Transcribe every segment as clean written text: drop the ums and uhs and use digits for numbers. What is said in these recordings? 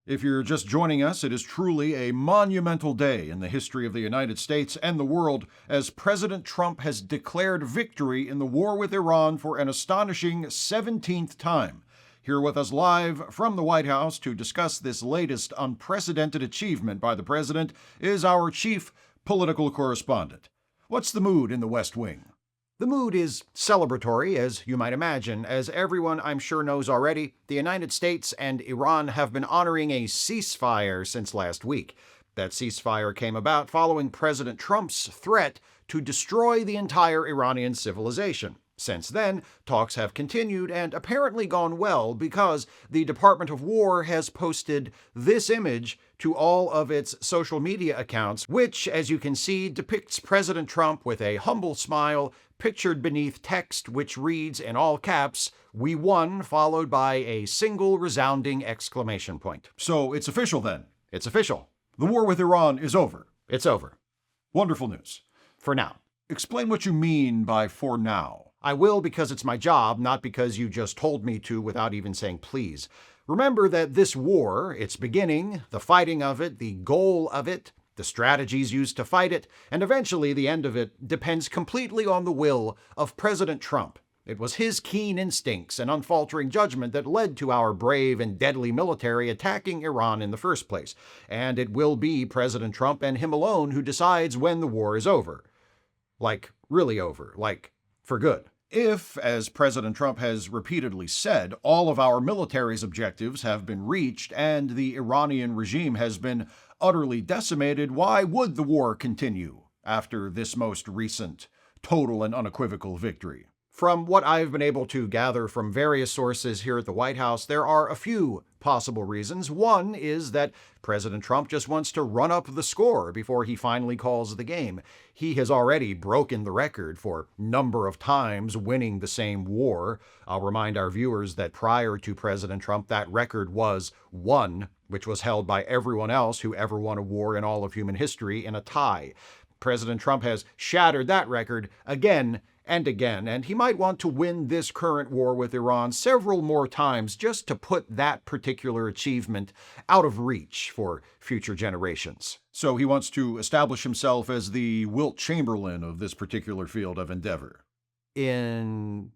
If you're just joining us, it is truly a monumental day in the history of the United States and the world as President Trump has declared victory in the war with Iran for an astonishing 17th time. Here with us live from the White House to discuss this latest unprecedented achievement by the president is our chief political correspondent. What's the mood in the West Wing? The mood is celebratory, as you might imagine. As everyone I'm sure knows already, the United States and Iran have been honoring a ceasefire since last week. That ceasefire came about following President Trump's threat to destroy the entire Iranian civilization. Since then, talks have continued and apparently gone well because the Department of War has posted this image to all of its social media accounts, which, as you can see, depicts President Trump with a humble smile, pictured beneath text which reads in all caps, "We won," followed by a single resounding exclamation point. So it's official then? It's official. The war with Iran is over? It's over. Wonderful news. For now. Explain what you mean by "for now." I will because it's my job, not because you just told me to without even saying please. Remember that this war, its beginning, the fighting of it, the goal of it, the strategies used to fight it, and eventually the end of it, depends completely on the will of President Trump. It was his keen instincts and unfaltering judgment that led to our brave and deadly military attacking Iran in the first place. And it will be President Trump and him alone who decides when the war is over. Like, really over. Like, for good. If, as President Trump has repeatedly said, all of our military's objectives have been reached and the Iranian regime has been utterly decimated, why would the war continue after this most recent, total and unequivocal victory? From what I've been able to gather from various sources here at the White House, there are a few possible reasons. One is that President Trump just wants to run up the score before he finally calls the game. He has already broken the record for number of times winning the same war. I'll remind our viewers that prior to President Trump, that record was 1, which was held by everyone else who ever won a war in all of human history in a tie. President Trump has shattered that record again and again, and he might want to win this current war with Iran several more times just to put that particular achievement out of reach for future generations. So he wants to establish himself as the Wilt Chamberlain of this particular field of endeavor. In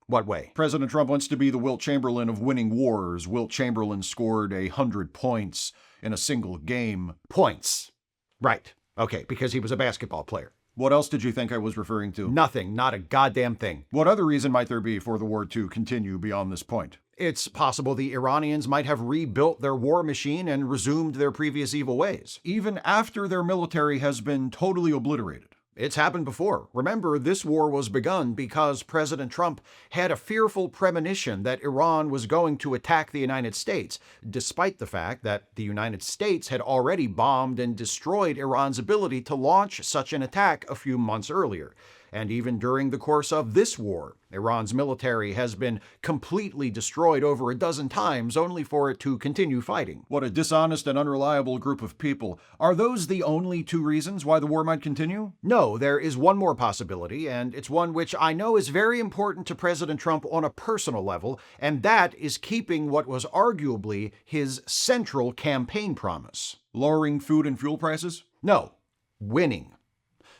what way? President Trump wants to be the Wilt Chamberlain of winning wars. Wilt Chamberlain scored 100 points in a single game. Points. Right. Okay, because he was a basketball player. What else did you think I was referring to? Nothing. Not a goddamn thing. What other reason might there be for the war to continue beyond this point? It's possible the Iranians might have rebuilt their war machine and resumed their previous evil ways. Even after their military has been totally obliterated. It's happened before. Remember, this war was begun because President Trump had a fearful premonition that Iran was going to attack the United States, despite the fact that the United States had already bombed and destroyed Iran's ability to launch such an attack a few months earlier. And even during the course of this war, Iran's military has been completely destroyed over a dozen times, only for it to continue fighting. What a dishonest and unreliable group of people. Are those the only two reasons why the war might continue? No, there is one more possibility, and it's one which I know is very important to President Trump on a personal level, and that is keeping what was arguably his central campaign promise. Lowering food and fuel prices? No, winning.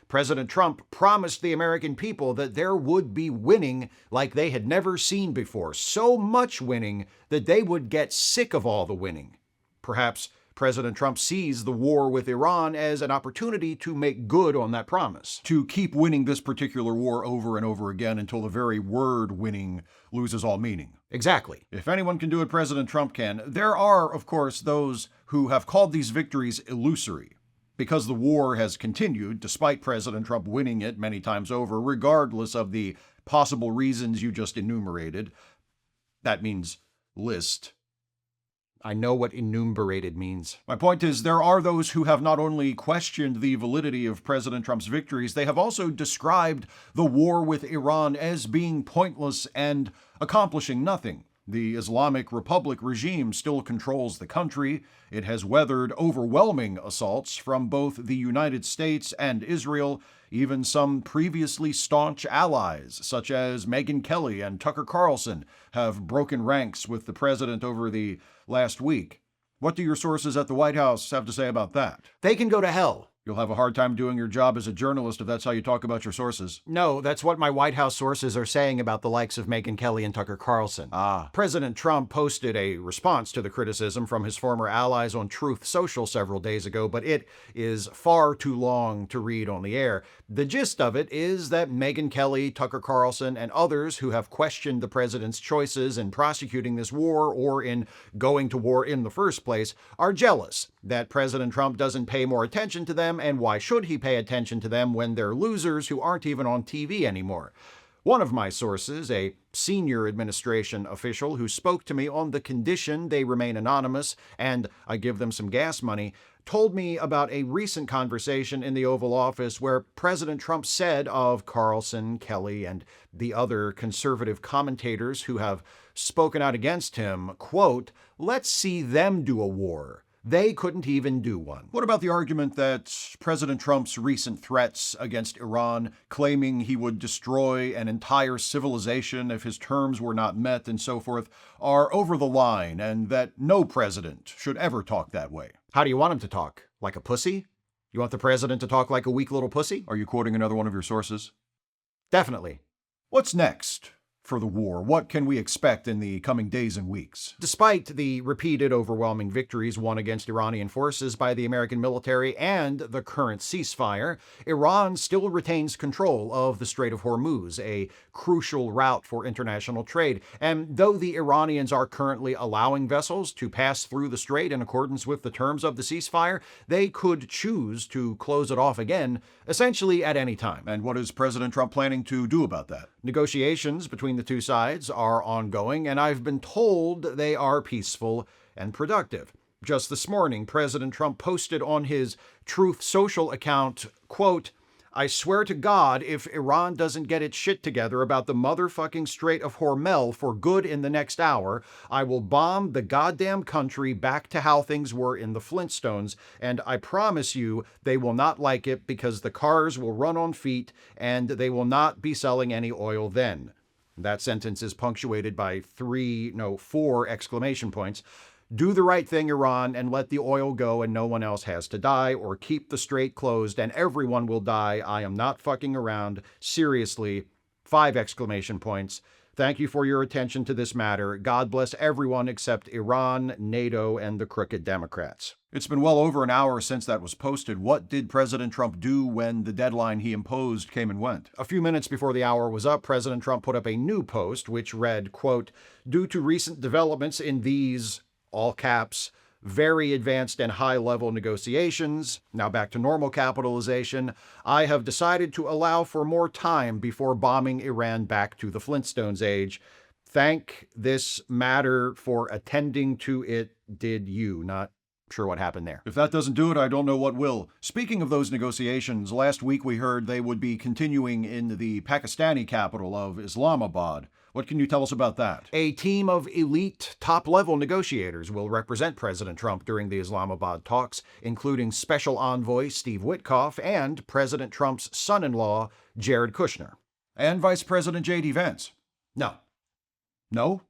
President Trump promised the American people that there would be winning like they had never seen before, so much winning that they would get sick of all the winning. Perhaps President Trump sees the war with Iran as an opportunity to make good on that promise. To keep winning this particular war over and over again until the very word winning loses all meaning. Exactly. If anyone can do it, President Trump can. There are, of course, those who have called these victories illusory. Because the war has continued, despite President Trump winning it many times over, regardless of the possible reasons you just enumerated. That means list. I know what enumerated means. My point is, there are those who have not only questioned the validity of President Trump's victories, they have also described the war with Iran as being pointless and accomplishing nothing. The Islamic Republic regime still controls the country. It has weathered overwhelming assaults from both the United States and Israel. Even some previously staunch allies, such as Megyn Kelly and Tucker Carlson, have broken ranks with the president over the last week. What do your sources at the White House have to say about that? They can go to hell. You'll have a hard time doing your job as a journalist if that's how you talk about your sources. No, that's what my White House sources are saying about the likes of Megyn Kelly and Tucker Carlson. President Trump posted a response to the criticism from his former allies on Truth Social several days ago, but it is far too long to read on the air. The gist of it is that Megyn Kelly, Tucker Carlson, and others who have questioned the president's choices in prosecuting this war or in going to war in the first place are jealous that President Trump doesn't pay more attention to them, and why should he pay attention to them when they're losers who aren't even on TV anymore? One of my sources, a senior administration official who spoke to me on the condition they remain anonymous and I give them some gas money, told me about a recent conversation in the Oval Office where President Trump said of Carlson, Kelly, and the other conservative commentators who have spoken out against him, quote, "Let's see them do a war. They couldn't even do one." What about the argument that President Trump's recent threats against Iran, claiming he would destroy an entire civilization if his terms were not met and so forth, are over the line and that no president should ever talk that way? How do you want him to talk? Like a pussy? You want the president to talk like a weak little pussy? Are you quoting another one of your sources? Definitely. What's next for the war? What can we expect in the coming days and weeks? Despite the repeated overwhelming victories won against Iranian forces by the American military and the current ceasefire, Iran still retains control of the Strait of Hormuz, a crucial route for international trade. And though the Iranians are currently allowing vessels to pass through the strait in accordance with the terms of the ceasefire, they could choose to close it off again, essentially at any time. And what is President Trump planning to do about that? Negotiations between the two sides are ongoing, and I've been told they are peaceful and productive. Just this morning, President Trump posted on his Truth Social account, quote, "I swear to God, if Iran doesn't get its shit together about the motherfucking Strait of Hormuz for good in the next hour, I will bomb the goddamn country back to how things were in the Flintstones, and I promise you they will not like it because the cars will run on feet and they will not be selling any oil then." That sentence is punctuated by 4 exclamation points. Do the right thing, Iran, and let the oil go and no one else has to die, or keep the strait closed and everyone will die. I am not fucking around. Seriously. 5 exclamation points. Thank you for your attention to this matter. God bless everyone except Iran, NATO, and the crooked Democrats. It's been well over an hour since that was posted. What did President Trump do when the deadline he imposed came and went? A few minutes before the hour was up, President Trump put up a new post which read, quote, "Due to recent developments in these, all caps, very advanced and high-level negotiations, now back to normal capitalization, I have decided to allow for more time before bombing Iran back to the Flintstones age. Thank this matter for attending to it, did you." Not sure what happened there. If that doesn't do it, I don't know what will. Speaking of those negotiations, last week we heard they would be continuing in the Pakistani capital of Islamabad. What can you tell us about that? A team of elite, top-level negotiators will represent President Trump during the Islamabad talks, including Special Envoy Steve Witkoff and President Trump's son-in-law, Jared Kushner. And Vice President J.D. Vance? No. No?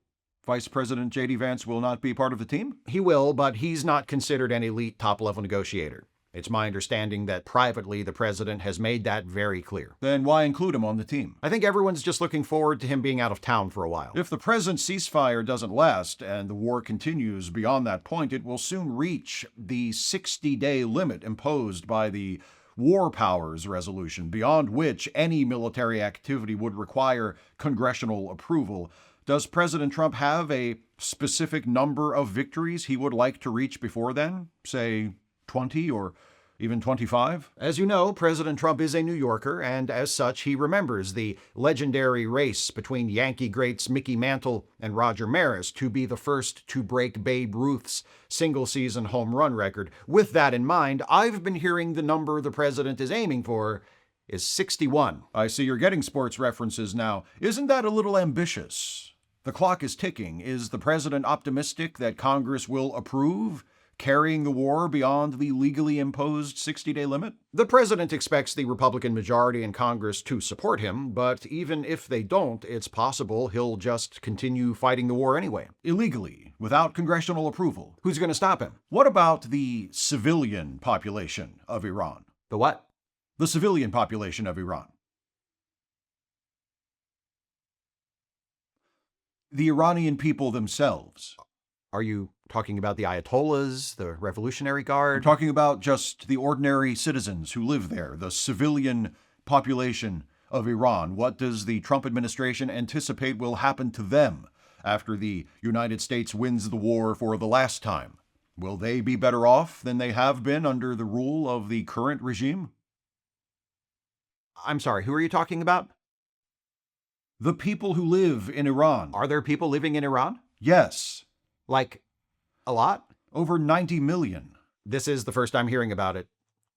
Vice President J.D. Vance will not be part of the team? He will, but he's not considered an elite top-level negotiator. It's my understanding that privately the president has made that very clear. Then why include him on the team? I think everyone's just looking forward to him being out of town for a while. If the present ceasefire doesn't last and the war continues beyond that point, it will soon reach the 60-day limit imposed by the War Powers Resolution, beyond which any military activity would require congressional approval. Does President Trump have a specific number of victories he would like to reach before then? Say 20 or even 25? As you know, President Trump is a New Yorker, and as such, he remembers the legendary race between Yankee greats Mickey Mantle and Roger Maris to be the first to break Babe Ruth's single-season home run record. With that in mind, I've been hearing the number the president is aiming for is 61. I see you're getting sports references now. Isn't that a little ambitious? The clock is ticking. Is the president optimistic that Congress will approve? carrying the war beyond the legally imposed 60-day limit? The president expects the Republican majority in Congress to support him, but even if they don't, it's possible he'll just continue fighting the war anyway. Illegally, without congressional approval. Who's going to stop him? What about the civilian population of Iran? The what? The civilian population of Iran. The Iranian people themselves. Are you talking about the Ayatollahs, the Revolutionary Guard? I'm talking about just the ordinary citizens who live there, the civilian population of Iran. What does the Trump administration anticipate will happen to them after the United States wins the war for the last time? Will they be better off than they have been under the rule of the current regime? I'm sorry, who are you talking about? The people who live in Iran. Are there people living in Iran? Yes. Like, a lot? Over 90 million. This is the first I'm hearing about it.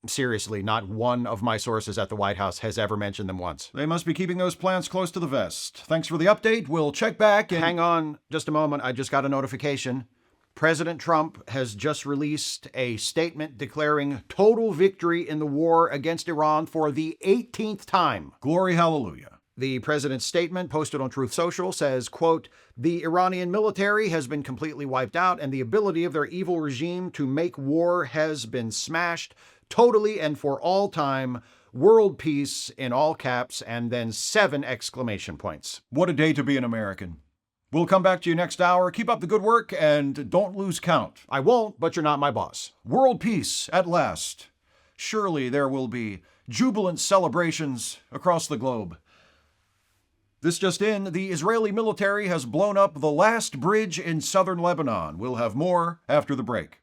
Seriously, not one of my sources at the White House has ever mentioned them once. They must be keeping those plans close to the vest. Thanks for the update. We'll check back and... Hang on just a moment. I just got a notification. President Trump has just released a statement declaring total victory in the war against Iran for the 18th time. Glory hallelujah. The president's statement, posted on Truth Social, says, quote, "The Iranian military has been completely wiped out and the ability of their evil regime to make war has been smashed totally and for all time. World peace," in all caps, and then 7 exclamation points. What a day to be an American. We'll come back to you next hour. Keep up the good work and don't lose count. I won't, but you're not my boss. World peace at last. Surely there will be jubilant celebrations across the globe. This just in, the Israeli military has blown up the last bridge in southern Lebanon. We'll have more after the break.